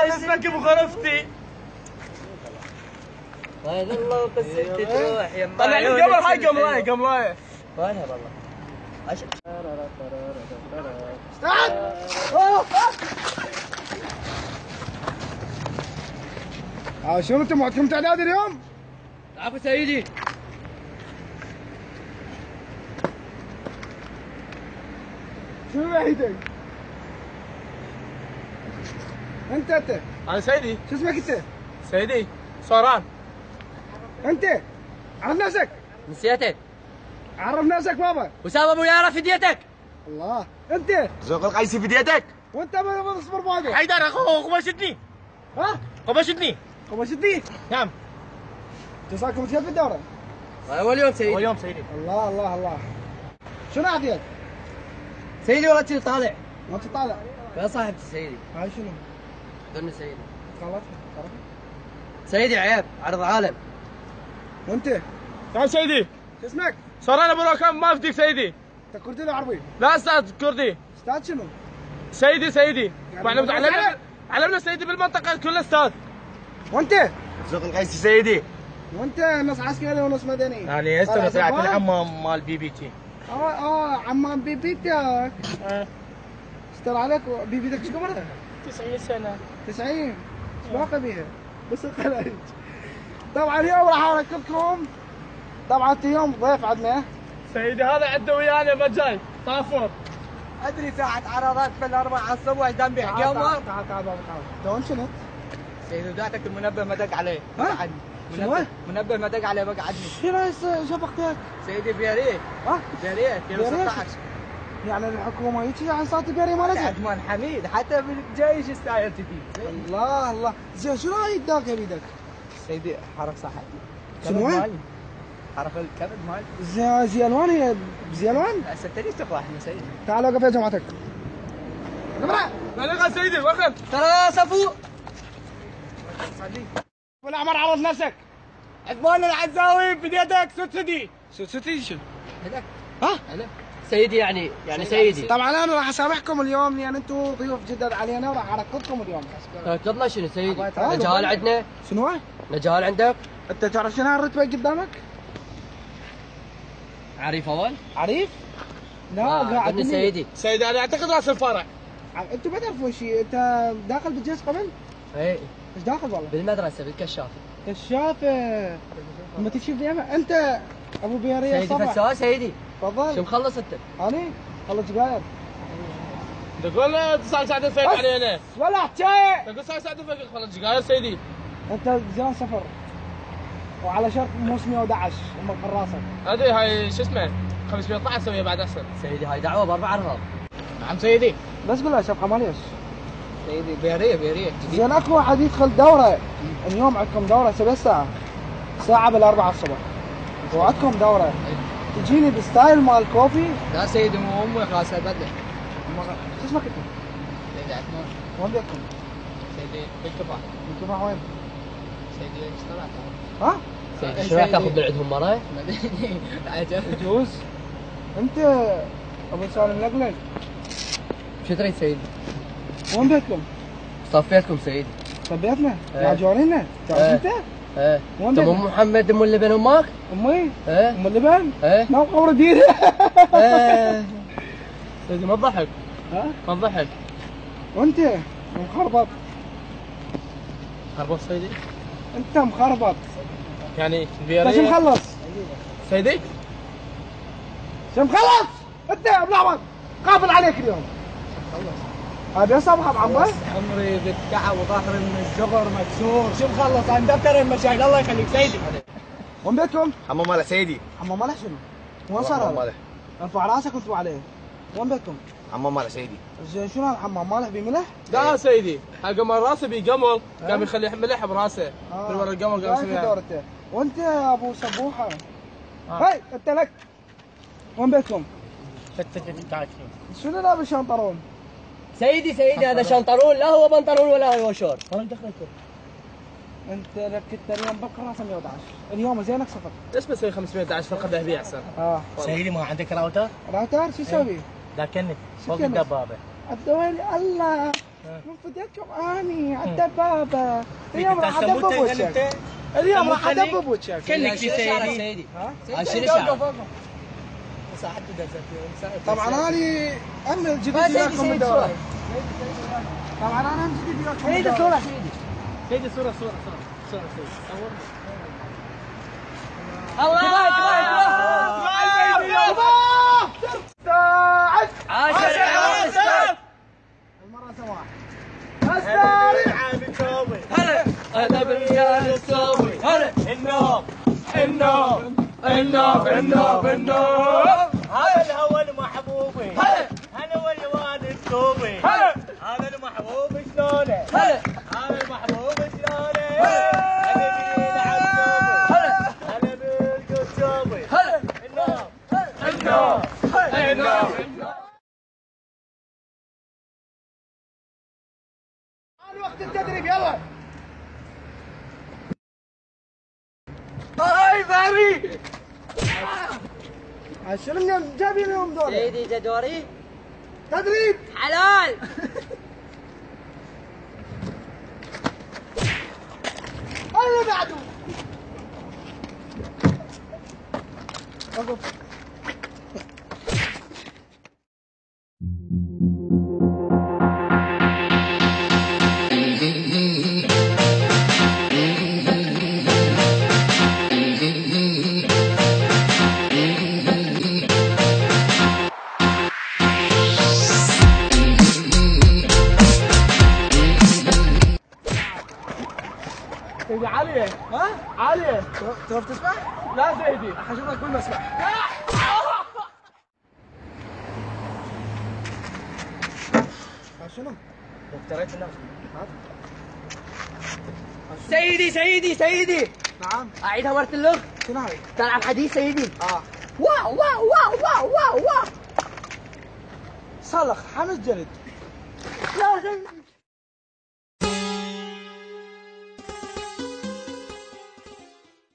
والله اسمك ابو غرفتي. وين الله قصتي تروح يا طلع لي قمر. هاي قمرايه قمرايه. وينها والله؟ شنو انتم عندكم تعداد اليوم؟ عفوا سيدي. شنو بعيدك؟ انت انا سيدي. شو اسمك انت؟ سيدي صوران. انت عرف نفسك؟ نسيتك. عرف نفسك بابا. وسام ابو يارا في ديتك. الله. انت زوق القيسي في ديتك. وانت من اصبر بابا. حيدر اخوه قمشتني. ها؟ قمشتني. قمشتني؟ نعم. انت صار لكم كيف في الدورة؟ اول يوم سيدي. اول يوم سيدي. الله الله الله. شنو عافيك؟ سيدي والله تشيل طالع. ما تطالع. يا صاحبتي سيدي. هاي شنو؟ احضرني سيدي. خلاص. سيدي عيب عرض عالم. وانت؟ تعال سيدي. شو اسمك؟ صوران ابو ركام ما افديك سيدي. انت كردي ولا عربي؟ لا استاذ كردي. استاذ شنو؟ سيدي سيدي. يعني علمنا سيدي بالمنطقه كل استاذ. وانت؟ زوق القيسي سيدي. وانت نص عسكري ونص مدني. يعني هسه طلعت الحمام مال بي بي تي. عمان بيبيتك. استر عليك. بيبيتك ايش عمرها؟ 90 سنه. 90. ايش باقي بيها؟ بس الخليج. طبعا اليوم راح اركبكم. طبعا انت اليوم ضيف عندنا. سيدي هذا عنده ويانا مجاي طافور. ادري ساعة عرضات بالاربعة الصبح ذنبي قمر. تعال بابا تعال. انت وين شنت؟ سيدي ودعتك المنبه ما دق عليه. ها؟ بقعدني. شنو؟ منبه ما دق عليه بقعدني. شنو شبكتك؟ سيدي بيريه. ها؟ بيريه 2016. يعني الحكومه هيك عن صوت بيري ما نزل. عثمان حميد حتى بالجيش استايل تجي. الله الله. زين شنو هاي الداقه بيدك؟ سيدي حرف صحتي. شنو؟ حرف الكبد مالي. زي الوان هي زي الوان؟ هسه تريد تفرحنا سيدي. تعال وقف يا جماعتك. بلغ سيدي وقف. ترى صفو. والاحمر عرض نفسك. عثمان العزاوي بديتك سدسدي. سدسدي شنو؟ هذاك. ها؟ هلا. سيدي يعني سيدي. طبعا انا راح اسامحكم اليوم لان انتم ضيوف جدد علينا وراح اركضكم اليوم. ركضنا شنو سيدي؟ تعال. نجال عندنا. شنو؟ نجال عندك؟ انت تعرف شنو الرتبه قدامك؟ عريف اول؟ عريف؟ لا قاعد قاعد سيدي. سيدي انا اعتقد راس الفرع. انتم ما تعرفون شيء. انت داخل بالجيش قبل؟ اي ايش داخل والله؟ بالمدرسه بالكشافه. كشافه. لما تكشف لي انت ابو بيريه سيدي صبح. فسوى سيدي. تفضل. شو مخلص انت؟ انا خلص سجاير. تقول صار ساعه الفيق علينا. ولا حكايه. تقول صار ساعه الفيق خلص سجاير سيدي. انت زين صفر. وعلى شرط موس 111 ام راسك. هذه هاي شو اسمه 512 اسويها بعد احسن. سيدي هاي دعوه باربع ارهاب. نعم سيدي. بس بالله شبقه ماليش. سيدي بيريه زين اكو واحد يدخل دوره. اليوم عندكم دوره 7 ساعه. ساعه بالاربعه الصبح. وعندكم دوره. تجيني بستايل مال كوفي. لا سيدي مو امي خلاص بدله. شو اسمك انت؟ سيدي عثمان. وين بيتكم؟ سيدي بالكفاح. بالكفاح وين؟ سيدي ايش طلعت؟ ها؟ سيدي شو راح تاخذ من عندهم مره؟ يجوز. انت ابو سالم لقلق. شو تريد سيدي؟ وين بيتكم؟ صفيتكم سيدي. صبيتنا؟ ايه. مع جوارينا؟ تعرف انت؟ ايه. وين انت بيتنا؟ ام محمد ام اللبن امك؟ امي؟ ايه. ام اللبن؟ ايه. نام قبر ديره. ايه. سيدي ما تضحك. ها؟ ما تضحك. وانت مخربط. خربط سيدي. انت مخربط. يعني انت شو مخلص؟ سيدي؟ شو مخلص؟ انت يا ابو احمد قافل عليك اليوم. هذا صبحه بعمر. عمري بالتعب وظهري من الزغر مكسور، شو مخلص عن دفتر المشاهد الله يخليك سيدي. وين بيتكم؟ حمام مالح سيدي. حمام مالح شنو؟ وين صار حمام هذا؟ مالح. ارفع راسك وانتوا عليه. وين بيتكم؟ حمام مالح سيدي. زين شنو الحمام مالح بملح؟ لا سيدي القمر راسه بقمر قام يخلي ملح براسه. من ورا القمر قام يسويها. دورته. وانت يا ابو سبوحه. هاي انت لك. وين بيتكم؟ شنو لابس شنطرون؟ سيدي هذا شنطرون لا هو بنطلون ولا هو شورت. وين دخلتوا؟ انت ركبت اليوم بكره راسه 111 اليوم زينك صفر. ليش بسوي 511 فرقه ذهبيه احسن؟ سيدي ما عندك راوتر؟ راوتر شو يسوي؟ ذاكرني شو فوق كنس؟ الدبابه. الدوالي الله من فداكم اني على الدبابه. اليوم راح ادبب وجهك. اليوم راح ادبب وجهك. كانك في سيدي. عشان شعر. طبعا انا امن جديد وياكم الدوره. طبعا انا امن جديد وياكم سيدي الدورة. صورة سيدي. سيدي صورة سيدي صورني. عاشر المرة سواح. هلا بالرجال الصوبي. هلا النوم هذا الهوى المحبوبي هلا والواد الثوبي هذا المحبوب شلونه هذا المحبوب شلونه هلا بينا على الثوبي هلا بالقصوبي النوم وقت التدريب يلا. هاي فاري. شنو من جايبين لهم دول؟ سيدي جدوري تدريب. حلال. اللي بعده. وقف. سيدي عالية. ها؟ عالية. تعرف تسمع؟ لا سيدي. حشوفك كل ما اسمع. شنو؟ افتريت الناس سيدي نعم. اعيدها مرة اللغة. شنو هاي؟ تلعب حديث سيدي. واو واو واو واو واو واو. صلخ 5 جلد. لا سيدي.